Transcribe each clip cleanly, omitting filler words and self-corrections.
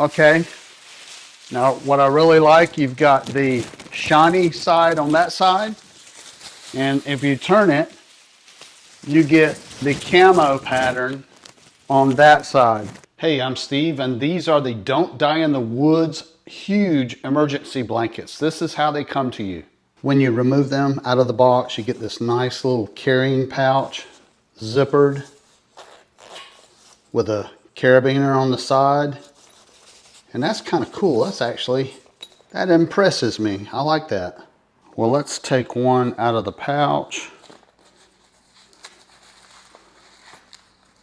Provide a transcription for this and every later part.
Okay, now what I really like, you've got the shiny side on that side, and if you turn it, you get the camo pattern on that side. Hey, I'm Steve, and these are the Don't Die in the Woods huge emergency blankets. This is how they come to you. When you remove them out of the box, you get this nice little carrying pouch, zippered, with a carabiner on the side. And that's kind of cool. That impresses me. I like that. Well, let's take one out of the pouch.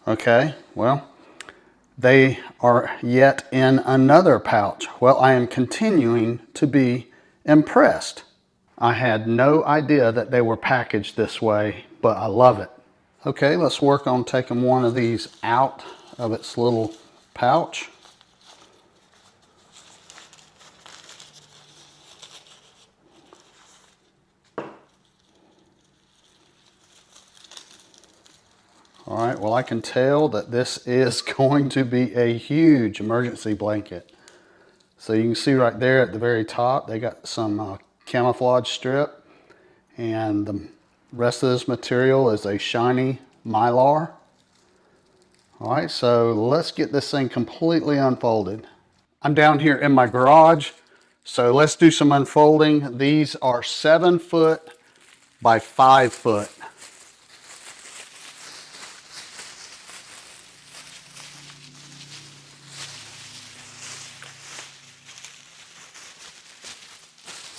Okay, well, they are yet in another pouch. Well, I am continuing to be impressed. I had no idea that they were packaged this way, but I love it. Okay, let's work on taking one of these out of its little pouch. All right, well, I can tell that this is going to be a huge emergency blanket. So you can see right there at the very top, they got some camouflage strip, and the rest of this material is a shiny Mylar. All right, so let's get this thing completely unfolded. I'm down here in my garage, so let's do some unfolding. These are 7 foot by 5 foot.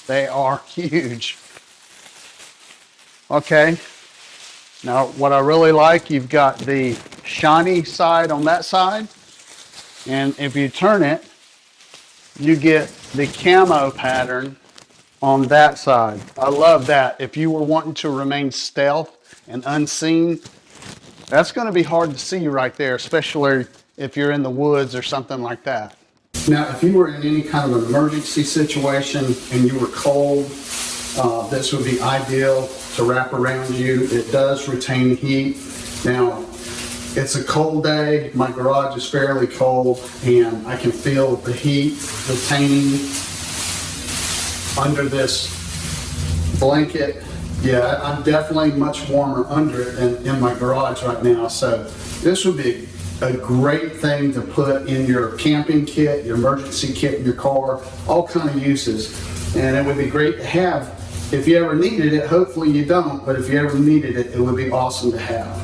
They are huge. Okay, now what I really like, you've got the shiny side on that side, and if you turn it, you get the camo pattern on that side. I love that. If you were wanting to remain stealth and unseen, that's going to be hard to see right there, especially if you're in the woods or something like that. Now, if you were in any kind of an emergency situation and you were cold, this would be ideal to wrap around you. It does retain heat. Now, it's a cold day. My garage is fairly cold, and I can feel the heat retaining under this blanket. Yeah, I'm definitely much warmer under it than in my garage right now. So this would be a great thing to put in your camping kit, your emergency kit in your car, all kind of uses. And it would be great to have if you ever needed it. Hopefully you don't, but if you ever needed it, it would be awesome to have.